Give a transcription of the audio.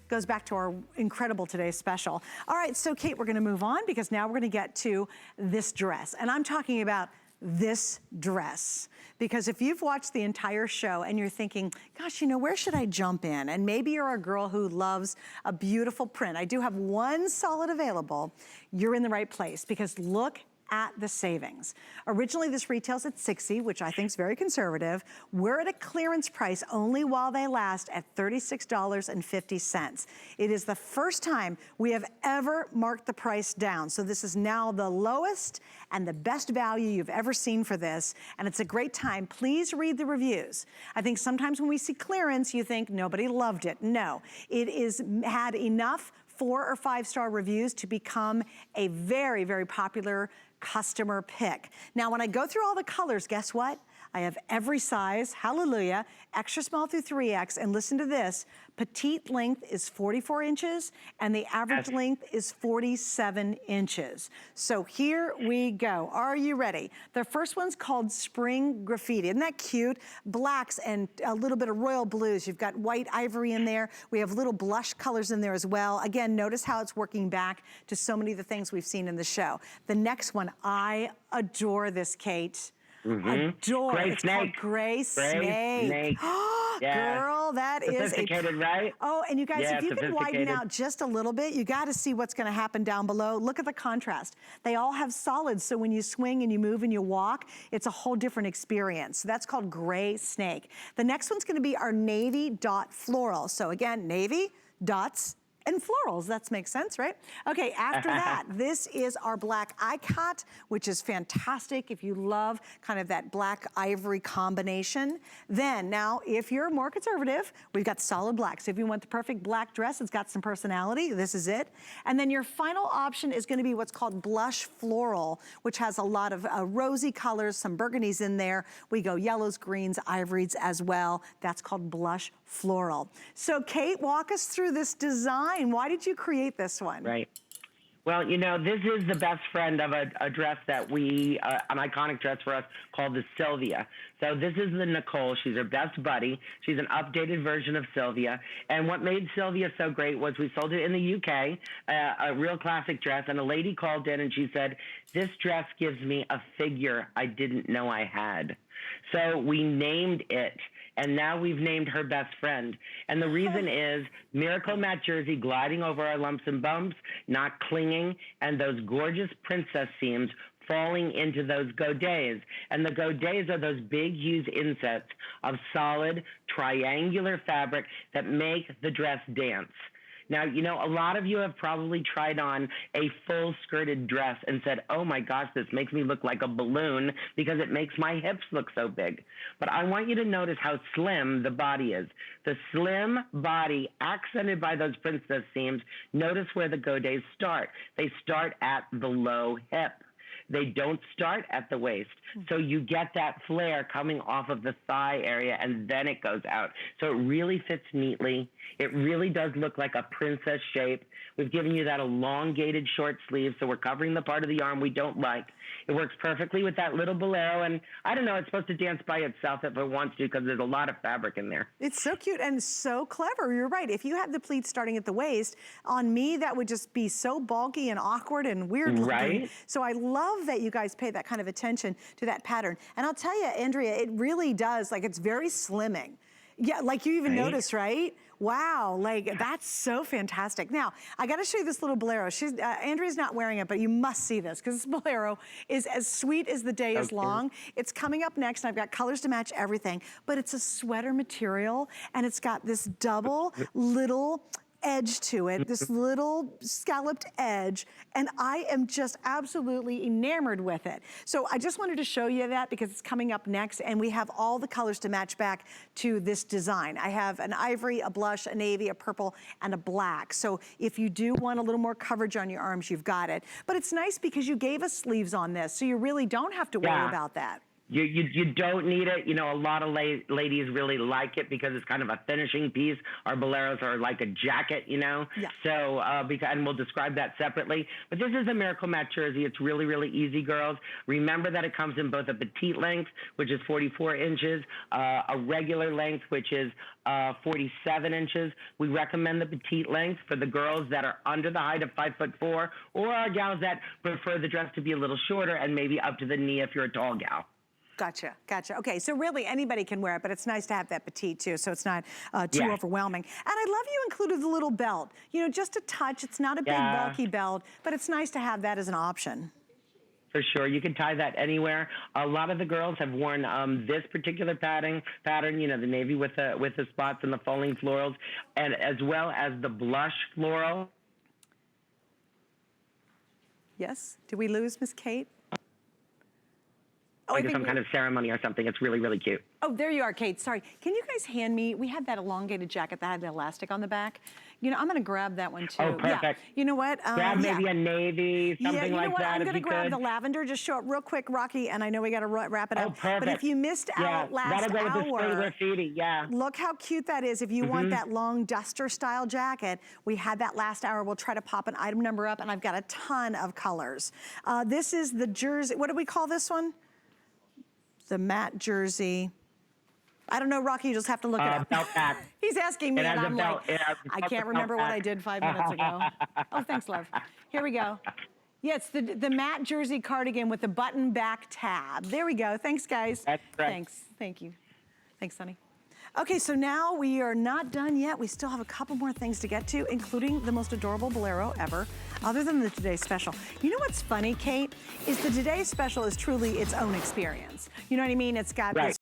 goes back to our incredible today's special. All right, so Kate, we're gonna move on because now we're gonna get to this dress. And I'm talking about this dress. Because if you've watched the entire show and you're thinking, gosh, you know, where should I jump in? And maybe you're a girl who loves a beautiful print. I do have one solid available. You're in the right place because look at the savings. Originally this retails at $60, which I think is very conservative. We're at a clearance price only while they last at $36.50. It is the first time we have ever marked the price down. So this is now the lowest and the best value you've ever seen for this. And it's a great time. Please read the reviews. I think sometimes when we see clearance, you think nobody loved it. No, it is had enough 4 or 5-star reviews to become a very, very popular customer pick. Now, when I go through all the colors, guess what? I have every size, hallelujah, extra small through 3X, and listen to this, petite length is 44 inches, and the average length is 47 inches. So here we go. Are you ready? The first one's called Spring Graffiti. Isn't that cute? Blacks and a little bit of royal blues. You've got white ivory in there. We have little blush colors in there as well. Again, notice how it's working back to so many of the things we've seen in the show. The next one, I adore this, Kate. Adore. Gray it's snake. called Gray Snake. Yeah. Girl, that is sophisticated, right? Oh, and you guys, if you can widen out just a little bit, you got to see what's going to happen down below. Look at the contrast. They all have solids, so when you swing and you move and you walk, it's a whole different experience. So that's called Gray Snake. The next one's going to be our Navy Dot Floral. So again, navy, dots, and florals, that makes sense, right? Okay, after that, this is our black iCot, which is fantastic if you love kind of that black ivory combination. Then now, if you're more conservative, we've got solid black. So if you want the perfect black dress, it's got some personality, this is it. And then your final option is gonna be what's called blush floral, which has a lot of rosy colors, some burgundies in there. We go yellows, greens, ivories as well. That's called blush floral. So Kate, walk us through this design. Why did you create this one? Right. Well, you know, this is the best friend of a dress that an iconic dress for us called the Sylvia. So this is the Nicole. She's her best buddy. She's an updated version of Sylvia. And what made Sylvia so great was we sold it in the UK, a real classic dress. And a lady called in and she said, this dress gives me a figure I didn't know I had. So we named it. And now we've named her best friend. And the reason is Miracle Matte jersey gliding over our lumps and bumps, not clinging, and those gorgeous princess seams falling into those godets. And the godets are those big, huge insets of solid, triangular fabric that make the dress dance. Now, you know, a lot of you have probably tried on a full skirted dress and said, oh my gosh, this makes me look like a balloon because it makes my hips look so big. But I want you to notice how slim the body is. The slim body accented by those princess seams. Notice where the godets start. They start at the low hip. They don't start at the waist. So you get that flare coming off of the thigh area and then it goes out. So it really fits neatly. It really does look like a princess shape. We've given you that elongated short sleeve, so we're covering the part of the arm we don't like. It works perfectly with that little bolero, and I don't know, it's supposed to dance by itself if it wants to because there's a lot of fabric in there. It's so cute and so clever. You're right. If you have the pleats starting at the waist, on me, that would just be so bulky and awkward and weird looking. Right? So I love that you guys pay that kind of attention to that pattern. And I'll tell you, Andrea, it really does, like it's very slimming. Yeah, like you even noticed, right? Wow, like that's so fantastic. Now, I gotta show you this little bolero. Andrea's not wearing it, but you must see this because this bolero is as sweet as the day is long. It's coming up next, and I've got colors to match everything, but it's a sweater material, and it's got this double little edge to it, this little scalloped edge, and I am just absolutely enamored with it. So I just wanted to show you that because it's coming up next, and we have all the colors to match back to this design. I have an ivory, a blush, a navy, a purple, and a black. So if you do want a little more coverage on your arms, you've got it. But it's nice because you gave us sleeves on this, so you really don't have to worry about that. You don't need it. You know, a lot of ladies really like it because it's kind of a finishing piece. Our boleros are like a jacket, you know. Yeah. So, and we'll describe that separately. But this is a Miracle Matte jersey. It's really, really easy, girls. Remember that it comes in both a petite length, which is 44 inches, a regular length, which is 47 inches. We recommend the petite length for the girls that are under the height of 5'4", or our gals that prefer the dress to be a little shorter and maybe up to the knee if you're a tall gal. Gotcha, gotcha. Okay, so really anybody can wear it, but it's nice to have that petite too, so it's not too overwhelming. And I love you included the little belt. You know, just a touch. It's not a big bulky belt, but it's nice to have that as an option. For sure, you can tie that anywhere. A lot of the girls have worn this particular pattern, you know, the navy with the spots and the falling florals, and as well as the blush floral. Yes, did we lose Miss Kate? Oh, Like some kind of ceremony or something. It's really, really cute. Oh, there you are, Kate. Sorry. Can you guys hand me, we had that elongated jacket that had the elastic on the back. You know, I'm going to grab that one too. Oh, perfect. Yeah. You know what? Grab maybe a navy, something like that. I'm going to grab the lavender. Just show it real quick, Rocky, and I know we got to wrap it up. Oh, perfect. But if you missed out last that'll go with the hour, graffiti, look how cute that is. If you want that long duster style jacket, we had that last hour. We'll try to pop an item number up, and I've got a ton of colors. This is the jersey. What do we call this one? The matte jersey. I don't know, Rocky, you just have to look it up. Belt back. He's asking me, and I'm like, I can't remember what I did 5 minutes ago. Oh, thanks, love. Here we go. Yeah, it's the matte jersey cardigan with the button back tab. There we go. Thanks, guys. That's correct. Thanks. Thank you. Thanks, Sonny. Okay, so now we are not done yet. We still have a couple more things to get to, including the most adorable bolero ever, other than the Today's Special. You know what's funny, Kate, is the Today's Special is truly its own experience. You know what I mean? It's got this